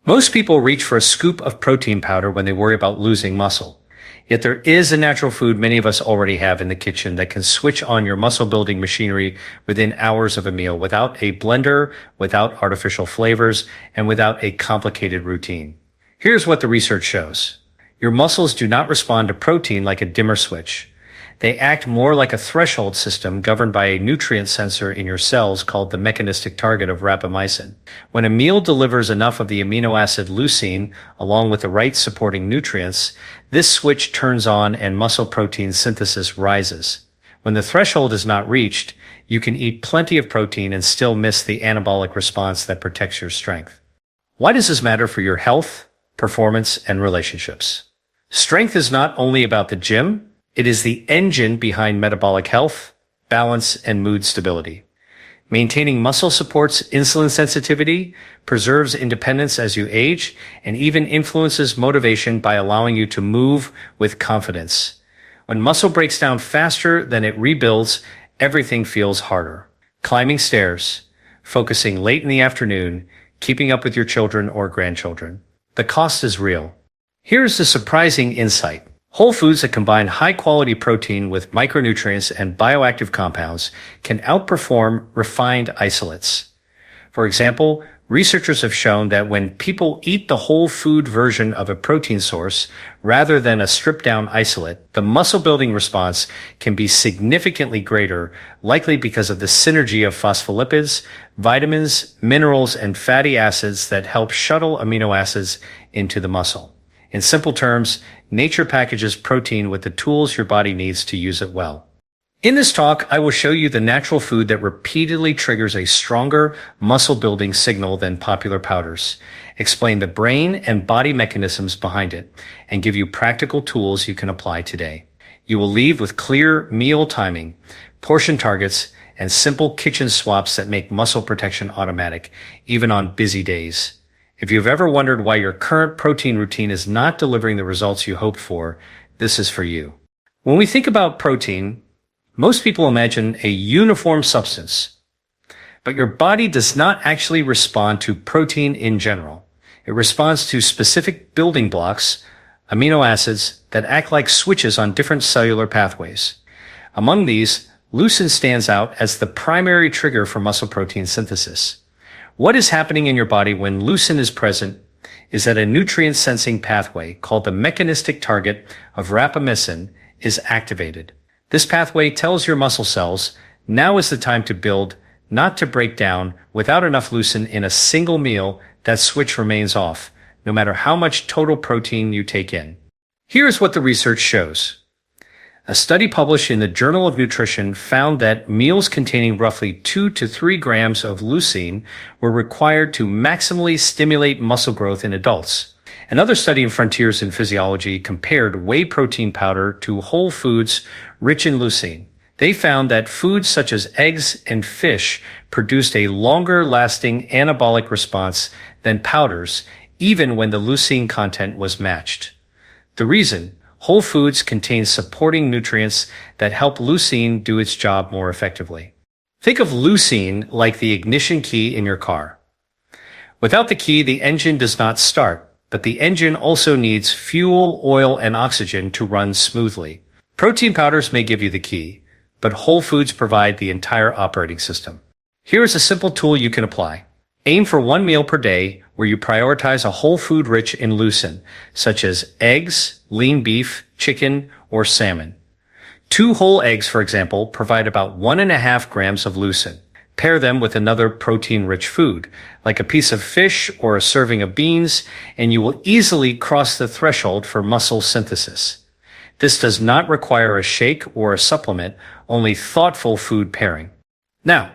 Most people reach for a scoop of protein powder when they worry about losing muscle. Yet there is a natural food many of us already have in the kitchen that can switch on your muscle building machinery within hours of a meal without a blender, without artificial flavors, and without a complicated routine. Here's what the research shows. Your muscles do not respond to protein like a dimmer switch. They act more like a threshold system governed by a nutrient sensor in your cells called the mechanistic target of rapamycin. When a meal delivers enough of the amino acid leucine, along with the right supporting nutrients, this switch turns on and muscle protein synthesis rises. When the threshold is not reached, you can eat plenty of protein and still miss the anabolic response that protects your strength. Why does this matter for your health, performance, and relationships? Strength is not only about the gym, it is the engine behind metabolic health, balance, and mood stability. Maintaining muscle supports insulin sensitivity, preserves independence as you age, and even influences motivation by allowing you to move with confidence. When muscle breaks down faster than it rebuilds, everything feels harder. Climbing stairs, focusing late in the afternoon, keeping up with your children or grandchildren. The cost is real. Here's the surprising insight. Whole foods that combine high-quality protein with micronutrients and bioactive compounds can outperform refined isolates. For example, researchers have shown that when people eat the whole food version of a protein source rather than a stripped-down isolate, the muscle-building response can be significantly greater, likely because of the synergy of phospholipids, vitamins, minerals, and fatty acids that help shuttle amino acids into the muscle. In simple terms, nature packages protein with the tools your body needs to use it well. In this talk, I will show you the natural food that repeatedly triggers a stronger muscle-building signal than popular powders, explain the brain and body mechanisms behind it, and give you practical tools you can apply today. You will leave with clear meal timing, portion targets, and simple kitchen swaps that make muscle protection automatic, even on busy days. If you've ever wondered why your current protein routine is not delivering the results you hoped for, this is for you. When we think about protein, most people imagine a uniform substance, but your body does not actually respond to protein in general. It responds to specific building blocks, amino acids, that act like switches on different cellular pathways. Among these, leucine stands out as the primary trigger for muscle protein synthesis. What is happening in your body when leucine is present is that a nutrient-sensing pathway called the mechanistic target of rapamycin is activated. This pathway tells your muscle cells, now is the time to build, not to break down. Without enough leucine in a single meal, that switch remains off, no matter how much total protein you take in. Here's what the research shows. A study published in the Journal of Nutrition found that meals containing roughly 2 to 3 grams of leucine were required to maximally stimulate muscle growth in adults. Another study in Frontiers in Physiology compared whey protein powder to whole foods rich in leucine. They found that foods such as eggs and fish produced a longer-lasting anabolic response than powders, even when the leucine content was matched. The reason? Whole foods contain supporting nutrients that help leucine do its job more effectively. Think of leucine like the ignition key in your car. Without the key, the engine does not start, but the engine also needs fuel, oil, and oxygen to run smoothly. Protein powders may give you the key, but whole foods provide the entire operating system. Here is a simple tool you can apply. Aim for 1 meal per day where you prioritize a whole food rich in leucine, such as eggs, lean beef, chicken, or salmon. 2 whole eggs, for example, provide about 1.5 grams of leucine. Pair them with another protein-rich food, like a piece of fish or a serving of beans, and you will easily cross the threshold for muscle synthesis. This does not require a shake or a supplement, only thoughtful food pairing. Now,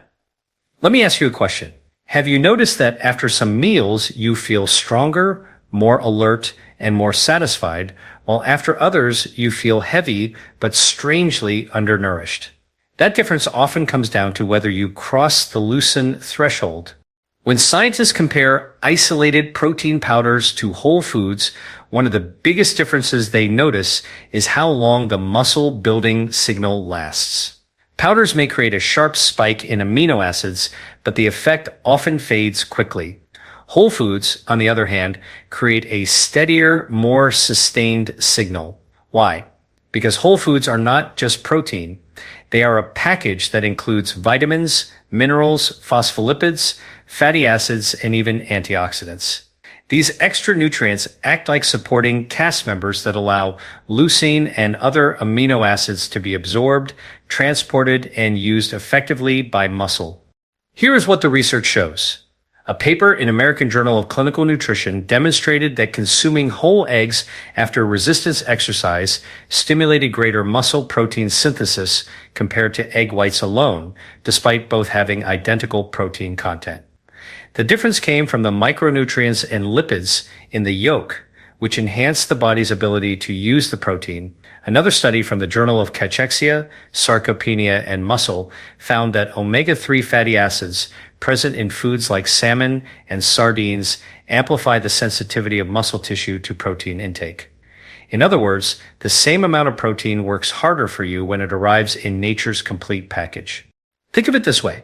let me ask you a question. Have you noticed that after some meals you feel stronger, more alert, and more satisfied, while after others you feel heavy but strangely undernourished? That difference often comes down to whether you cross the leucine threshold. When scientists compare isolated protein powders to whole foods, one of the biggest differences they notice is how long the muscle-building signal lasts. Powders may create a sharp spike in amino acids, but the effect often fades quickly. Whole foods, on the other hand, create a steadier, more sustained signal. Why? Because whole foods are not just protein. They are a package that includes vitamins, minerals, phospholipids, fatty acids, and even antioxidants. These extra nutrients act like supporting cast members that allow leucine and other amino acids to be absorbed, transported, and used effectively by muscle. Here is what the research shows. A paper in American Journal of Clinical Nutrition demonstrated that consuming whole eggs after resistance exercise stimulated greater muscle protein synthesis compared to egg whites alone, despite both having identical protein content. The difference came from the micronutrients and lipids in the yolk, which enhanced the body's ability to use the protein. Another study from the Journal of Cachexia, Sarcopenia, and Muscle found that omega-3 fatty acids present in foods like salmon and sardines amplify the sensitivity of muscle tissue to protein intake. In other words, the same amount of protein works harder for you when it arrives in nature's complete package. Think of it this way.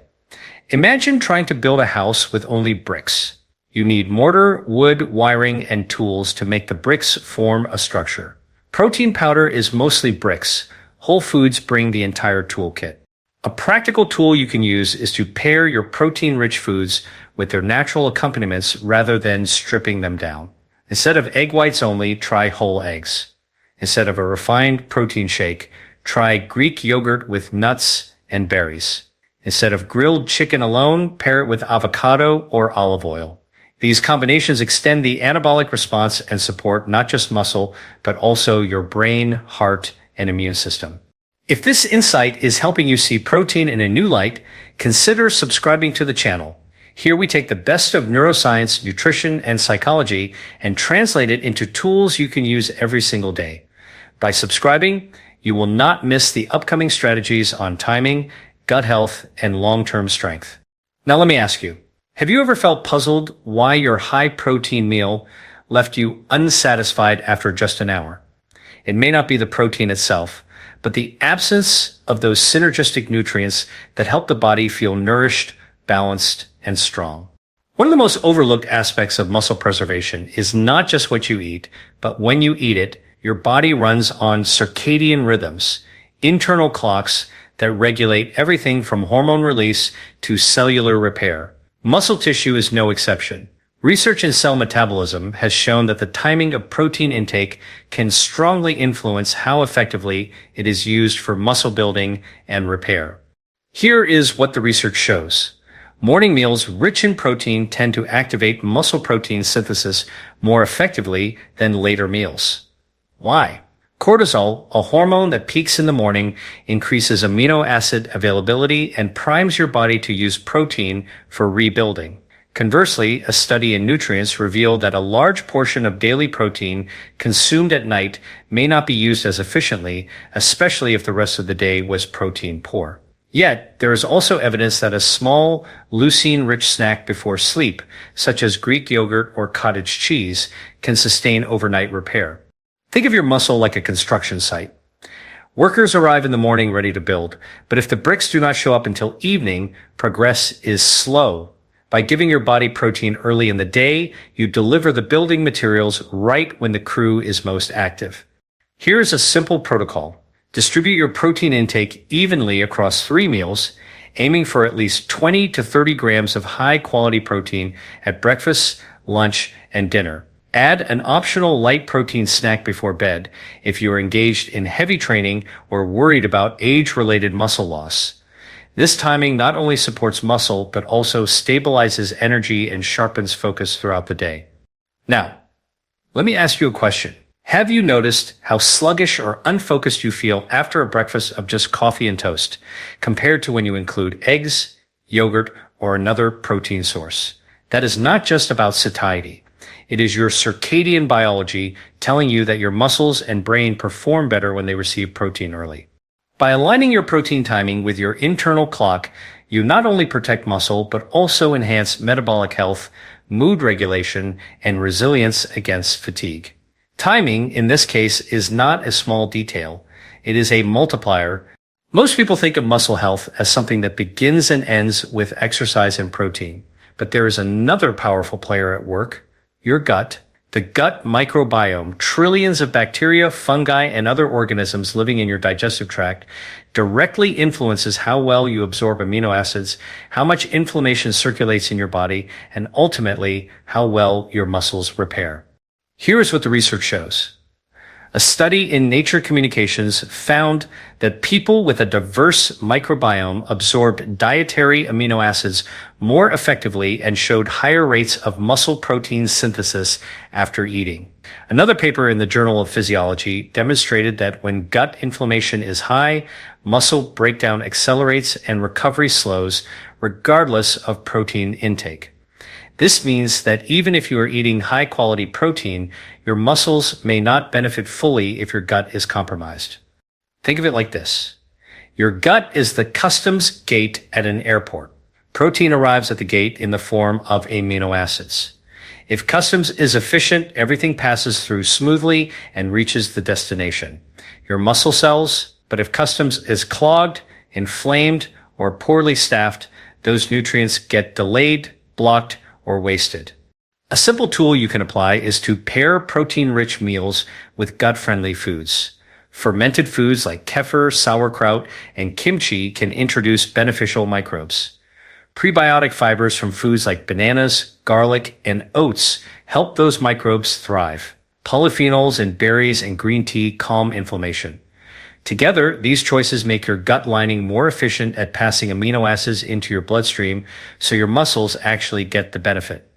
Imagine trying to build a house with only bricks. You need mortar, wood, wiring, and tools to make the bricks form a structure. Protein powder is mostly bricks. Whole foods bring the entire toolkit. A practical tool you can use is to pair your protein-rich foods with their natural accompaniments rather than stripping them down. Instead of egg whites only, try whole eggs. Instead of a refined protein shake, try Greek yogurt with nuts and berries. Instead of grilled chicken alone, pair it with avocado or olive oil. These combinations extend the anabolic response and support not just muscle, but also your brain, heart, and immune system. If this insight is helping you see protein in a new light, consider subscribing to the channel. Here we take the best of neuroscience, nutrition, and psychology and translate it into tools you can use every single day. By subscribing, you will not miss the upcoming strategies on timing, gut health, and long-term strength. Now let me ask you, have you ever felt puzzled why your high-protein meal left you unsatisfied after just an hour? It may not be the protein itself, but the absence of those synergistic nutrients that help the body feel nourished, balanced, and strong. One of the most overlooked aspects of muscle preservation is not just what you eat, but when you eat it, your body runs on circadian rhythms, internal clocks that regulate everything from hormone release to cellular repair. Muscle tissue is no exception. Research in cell metabolism has shown that the timing of protein intake can strongly influence how effectively it is used for muscle building and repair. Here is what the research shows. Morning meals rich in protein tend to activate muscle protein synthesis more effectively than later meals. Why? Cortisol, a hormone that peaks in the morning, increases amino acid availability and primes your body to use protein for rebuilding. Conversely, a study in nutrients revealed that a large portion of daily protein consumed at night may not be used as efficiently, especially if the rest of the day was protein poor. Yet, there is also evidence that a small, leucine-rich snack before sleep, such as Greek yogurt or cottage cheese, can sustain overnight repair. Think of your muscle like a construction site. Workers arrive in the morning ready to build, but if the bricks do not show up until evening, progress is slow. By giving your body protein early in the day, you deliver the building materials right when the crew is most active. Here is a simple protocol. Distribute your protein intake evenly across 3 meals, aiming for at least 20 to 30 grams of high-quality protein at breakfast, lunch, and dinner. Add an optional light protein snack before bed if you are engaged in heavy training or worried about age-related muscle loss. This timing not only supports muscle, but also stabilizes energy and sharpens focus throughout the day. Now, let me ask you a question. Have you noticed how sluggish or unfocused you feel after a breakfast of just coffee and toast, compared to when you include eggs, yogurt, or another protein source? That is not just about satiety. It is your circadian biology telling you that your muscles and brain perform better when they receive protein early. By aligning your protein timing with your internal clock, you not only protect muscle, but also enhance metabolic health, mood regulation, and resilience against fatigue. Timing, in this case, is not a small detail. It is a multiplier. Most people think of muscle health as something that begins and ends with exercise and protein. But there is another powerful player at work, your gut. The gut microbiome, trillions of bacteria, fungi, and other organisms living in your digestive tract, directly influences how well you absorb amino acids, how much inflammation circulates in your body, and ultimately, how well your muscles repair. Here is what the research shows. A study in Nature Communications found that people with a diverse microbiome absorb dietary amino acids more effectively and showed higher rates of muscle protein synthesis after eating. Another paper in the Journal of Physiology demonstrated that when gut inflammation is high, muscle breakdown accelerates and recovery slows regardless of protein intake. This means that even if you are eating high-quality protein, your muscles may not benefit fully if your gut is compromised. Think of it like this. Your gut is the customs gate at an airport. Protein arrives at the gate in the form of amino acids. If customs is efficient, everything passes through smoothly and reaches the destination, your muscle cells. But if customs is clogged, inflamed, or poorly staffed, those nutrients get delayed, blocked, or wasted. A simple tool you can apply is to pair protein-rich meals with gut-friendly foods. Fermented foods like kefir, sauerkraut, and kimchi can introduce beneficial microbes. Prebiotic fibers from foods like bananas, garlic, and oats help those microbes thrive. Polyphenols in berries and green tea calm inflammation. Together, these choices make your gut lining more efficient at passing amino acids into your bloodstream, so your muscles actually get the benefit.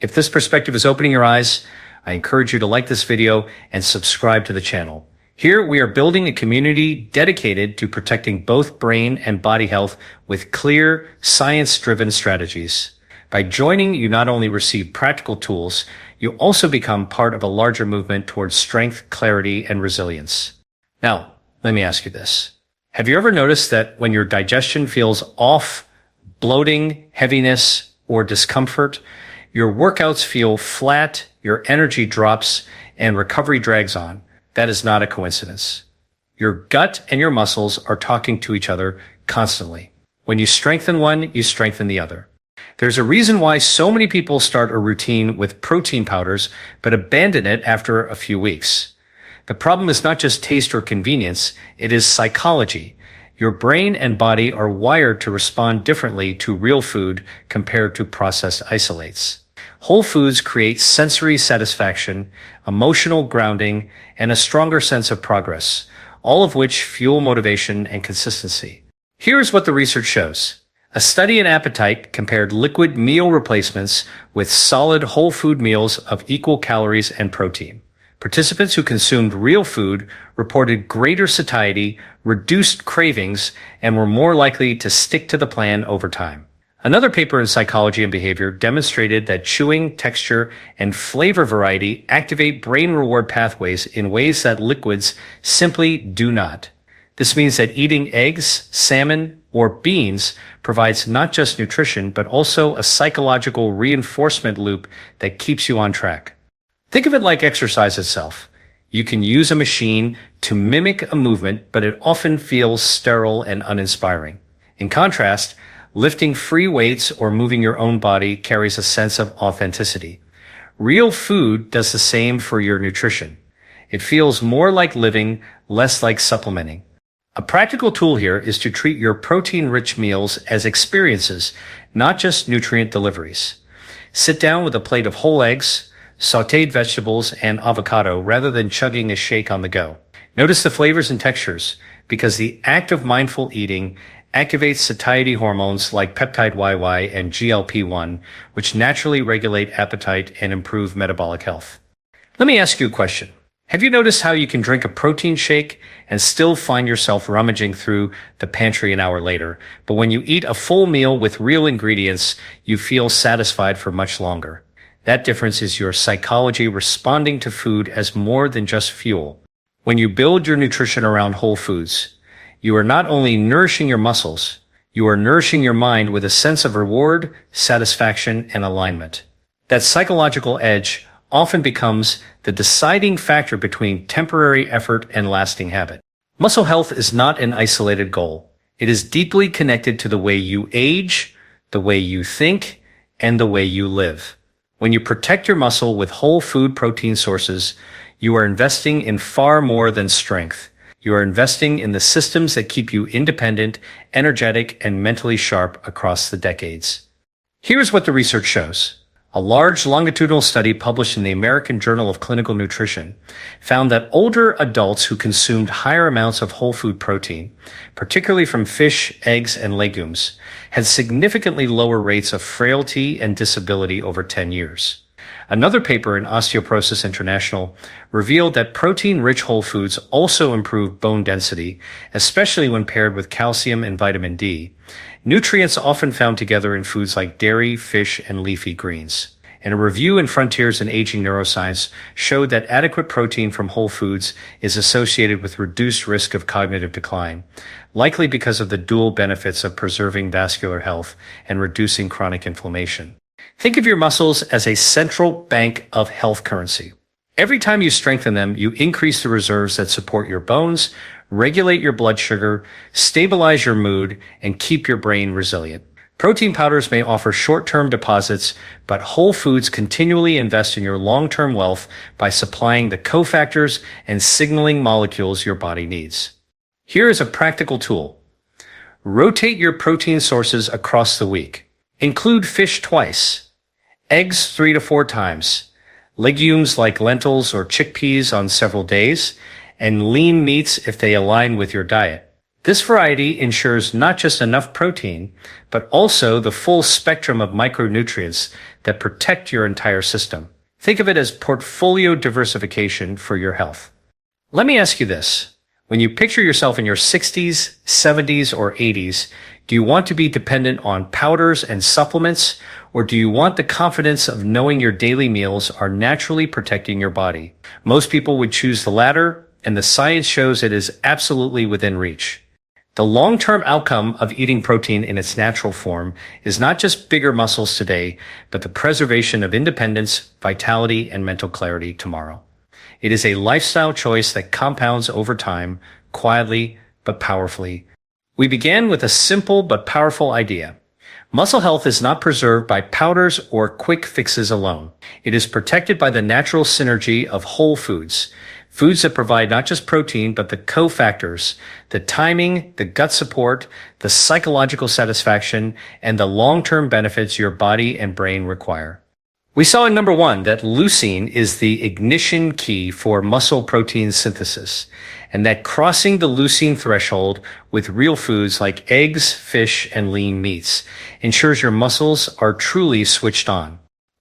If this perspective is opening your eyes, I encourage you to like this video and subscribe to the channel. Here, we are building a community dedicated to protecting both brain and body health with clear, science-driven strategies. By joining, you not only receive practical tools, you also become part of a larger movement towards strength, clarity, and resilience. Now, let me ask you this. Have you ever noticed that when your digestion feels off, bloating, heaviness, or discomfort, your workouts feel flat, your energy drops, and recovery drags on? That is not a coincidence. Your gut and your muscles are talking to each other constantly. When you strengthen one, you strengthen the other. There's a reason why so many people start a routine with protein powders, but abandon it after a few weeks. The problem is not just taste or convenience, it is psychology. Your brain and body are wired to respond differently to real food compared to processed isolates. Whole foods create sensory satisfaction, emotional grounding, and a stronger sense of progress, all of which fuel motivation and consistency. Here's what the research shows. A study in appetite compared liquid meal replacements with solid whole food meals of equal calories and protein. Participants who consumed real food reported greater satiety, reduced cravings, and were more likely to stick to the plan over time. Another paper in Psychology and Behavior demonstrated that chewing, texture, and flavor variety activate brain reward pathways in ways that liquids simply do not. This means that eating eggs, salmon, or beans provides not just nutrition, but also a psychological reinforcement loop that keeps you on track. Think of it like exercise itself. You can use a machine to mimic a movement, but it often feels sterile and uninspiring. In contrast, lifting free weights or moving your own body carries a sense of authenticity. Real food does the same for your nutrition. It feels more like living, less like supplementing. A practical tool here is to treat your protein-rich meals as experiences, not just nutrient deliveries. Sit down with a plate of whole eggs, sautéed vegetables, and avocado rather than chugging a shake on the go. Notice the flavors and textures, because the act of mindful eating activates satiety hormones like peptide YY and GLP-1, which naturally regulate appetite and improve metabolic health. Let me ask you a question. Have you noticed how you can drink a protein shake and still find yourself rummaging through the pantry an hour later, but when you eat a full meal with real ingredients, you feel satisfied for much longer? That difference is your psychology responding to food as more than just fuel. When you build your nutrition around whole foods, you are not only nourishing your muscles, you are nourishing your mind with a sense of reward, satisfaction, and alignment. That psychological edge often becomes the deciding factor between temporary effort and lasting habit. Muscle health is not an isolated goal. It is deeply connected to the way you age, the way you think, and the way you live. When you protect your muscle with whole food protein sources, you are investing in far more than strength. You are investing in the systems that keep you independent, energetic, and mentally sharp across the decades. Here's what the research shows. A large longitudinal study published in the American Journal of Clinical Nutrition found that older adults who consumed higher amounts of whole food protein, particularly from fish, eggs, and legumes, had significantly lower rates of frailty and disability over 10 years. Another paper in Osteoporosis International revealed that protein-rich whole foods also improve bone density, especially when paired with calcium and vitamin D, nutrients often found together in foods like dairy, fish, and leafy greens. And a review in Frontiers in Aging Neuroscience showed that adequate protein from whole foods is associated with reduced risk of cognitive decline, likely because of the dual benefits of preserving vascular health and reducing chronic inflammation. Think of your muscles as a central bank of health currency. Every time you strengthen them, you increase the reserves that support your bones, regulate your blood sugar, stabilize your mood, and keep your brain resilient. Protein powders may offer short-term deposits, but whole foods continually invest in your long-term wealth by supplying the cofactors and signaling molecules your body needs. Here is a practical tool. Rotate your protein sources across the week. Include fish twice, eggs 3 to 4 times, legumes like lentils or chickpeas on several days, and lean meats if they align with your diet. This variety ensures not just enough protein, but also the full spectrum of micronutrients that protect your entire system. Think of it as portfolio diversification for your health. Let me ask you this. When you picture yourself in your 60s, 70s, or 80s, do you want to be dependent on powders and supplements, or do you want the confidence of knowing your daily meals are naturally protecting your body? Most people would choose the latter, and the science shows it is absolutely within reach. The long-term outcome of eating protein in its natural form is not just bigger muscles today, but the preservation of independence, vitality, and mental clarity tomorrow. It is a lifestyle choice that compounds over time, quietly but powerfully. We began with a simple but powerful idea. Muscle health is not preserved by powders or quick fixes alone. It is protected by the natural synergy of whole foods. Foods that provide not just protein, but the cofactors, the timing, the gut support, the psychological satisfaction, and the long-term benefits your body and brain require. We saw in number 1 that leucine is the ignition key for muscle protein synthesis, and that crossing the leucine threshold with real foods like eggs, fish, and lean meats ensures your muscles are truly switched on.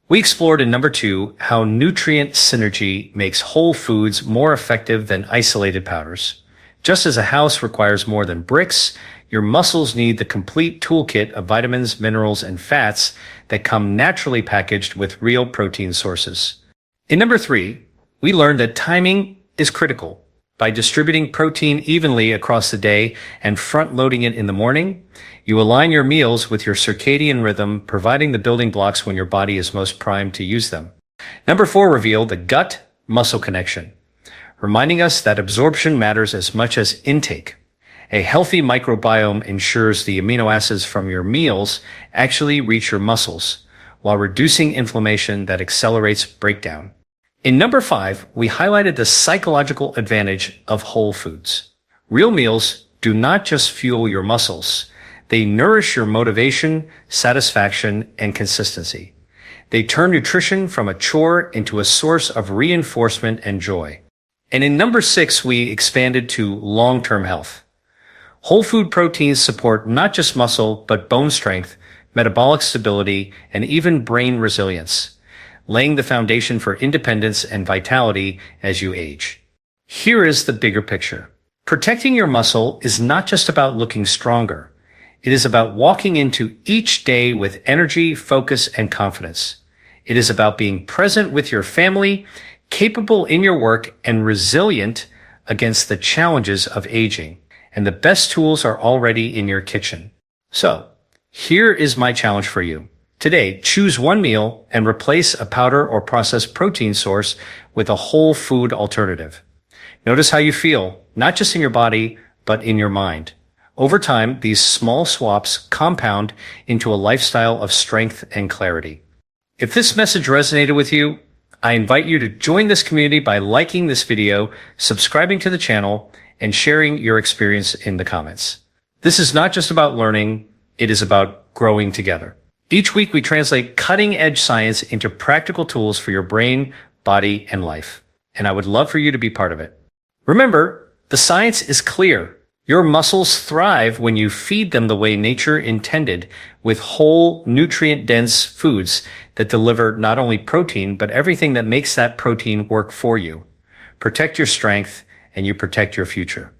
We explored in number 2 how nutrient synergy makes whole foods more effective than isolated powders. Just as a house requires more than bricks, your muscles need the complete toolkit of vitamins, minerals, and fats that come naturally packaged with real protein sources. In number 3, we learned that timing is critical. By distributing protein evenly across the day and front-loading it in the morning, you align your meals with your circadian rhythm, providing the building blocks when your body is most primed to use them. Number 4 revealed the gut-muscle connection, reminding us that absorption matters as much as intake. A healthy microbiome ensures the amino acids from your meals actually reach your muscles, while reducing inflammation that accelerates breakdown. In number 5, we highlighted the psychological advantage of whole foods. Real meals do not just fuel your muscles. They nourish your motivation, satisfaction, and consistency. They turn nutrition from a chore into a source of reinforcement and joy. And in number 6, we expanded to long-term health. Whole food proteins support not just muscle, but bone strength, metabolic stability, and even brain resilience, laying the foundation for independence and vitality as you age. Here is the bigger picture. Protecting your muscle is not just about looking stronger. It is about walking into each day with energy, focus, and confidence. It is about being present with your family, capable in your work, and resilient against the challenges of aging. And the best tools are already in your kitchen. So, here is my challenge for you. Today, choose one meal and replace a powder or processed protein source with a whole food alternative. Notice how you feel, not just in your body, but in your mind. Over time, these small swaps compound into a lifestyle of strength and clarity. If this message resonated with you, I invite you to join this community by liking this video, subscribing to the channel, and sharing your experience in the comments. This is not just about learning, it is about growing together. Each week, we translate cutting-edge science into practical tools for your brain, body, and life. And I would love for you to be part of it. Remember, the science is clear. Your muscles thrive when you feed them the way nature intended, with whole, nutrient-dense foods that deliver not only protein, but everything that makes that protein work for you. Protect your strength, and you protect your future.